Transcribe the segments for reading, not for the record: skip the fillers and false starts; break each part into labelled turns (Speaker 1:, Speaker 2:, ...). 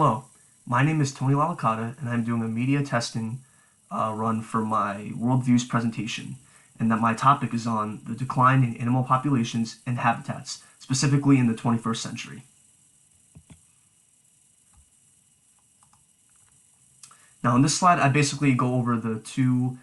Speaker 1: Hello, my name is Tony Lalacata, and I'm doing a media testing run for my worldviews presentation, and that my topic is on the decline in animal populations and habitats, specifically in the 21st century. Now, in this slide, I basically go over the two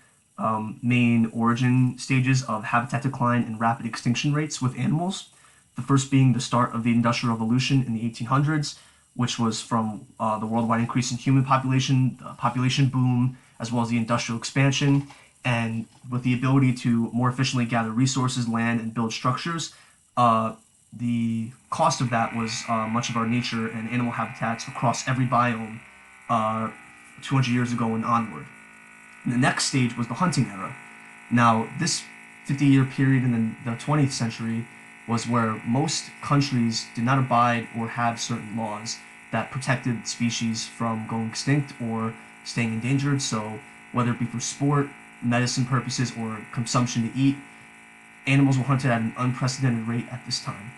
Speaker 1: main origin stages of habitat decline and rapid extinction rates with animals. The first being the start of the Industrial Revolution in the 1800s, which was from the worldwide increase in human population, the population boom, as well as the industrial expansion, and with the ability to more efficiently gather resources, land, and build structures. The cost of that was much of our nature and animal habitats across every biome 200 years ago and onward. And the next stage was the hunting era. Now, this 50-year period in the 20th century was where most countries did not abide or have certain laws that protected species from going extinct or staying endangered. So whether it be for sport, medicine purposes, or consumption to eat, animals were hunted at an unprecedented rate at this time.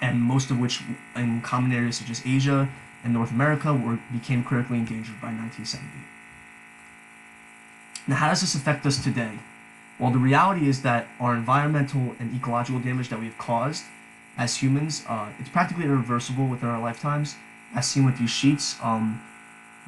Speaker 1: And most of which in common areas such as Asia and North America became critically endangered by 1970. Now, how does this affect us today? Well, the reality is that our environmental and ecological damage that we've caused as humans, it's practically irreversible within our lifetimes. As seen with these sheets,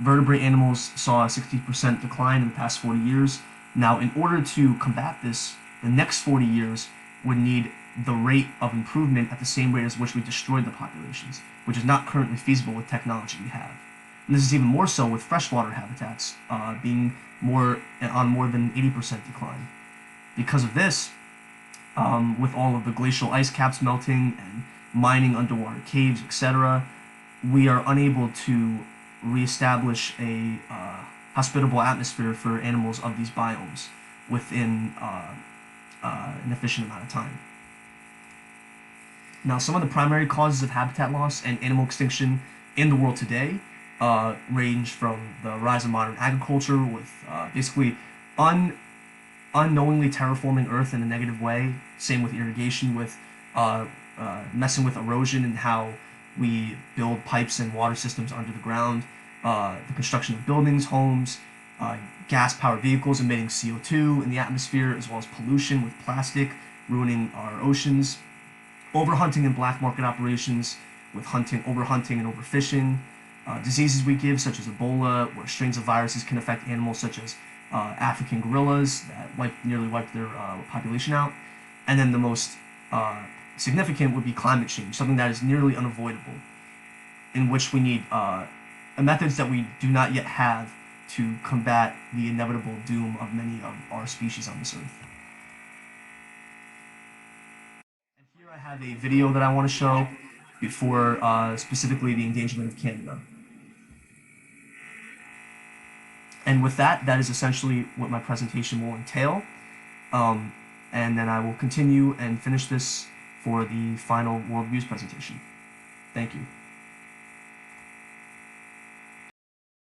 Speaker 1: vertebrate animals saw a 60% decline in the past 40 years. Now, in order to combat this, the next 40 years would need the rate of improvement at the same rate as which we destroyed the populations, which is not currently feasible with technology we have. And this is even more so with freshwater habitats being more than 80% decline. Because of this, with all of the glacial ice caps melting and mining underwater caves, etc., we are unable to reestablish a hospitable atmosphere for animals of these biomes within an efficient amount of time. Now, some of the primary causes of habitat loss and animal extinction in the world today range from the rise of modern agriculture with basically unknowingly terraforming Earth in a negative way. Same with irrigation, with messing with erosion and how we build pipes and water systems under the ground, the construction of buildings, homes, gas-powered vehicles emitting CO2 in the atmosphere, as well as pollution with plastic ruining our oceans, overhunting and black market operations with overhunting and overfishing, diseases we give such as Ebola, where strains of viruses can affect animals such as African gorillas that nearly wiped their population out. And then the most significant would be climate change, something that is nearly unavoidable, in which we need methods that we do not yet have to combat the inevitable doom of many of our species on this earth. And here I have a video that I want to show before specifically the endangerment of Canada. And with that, that is essentially what my presentation will entail. And then I will continue and finish this for the final worldviews presentation. Thank you.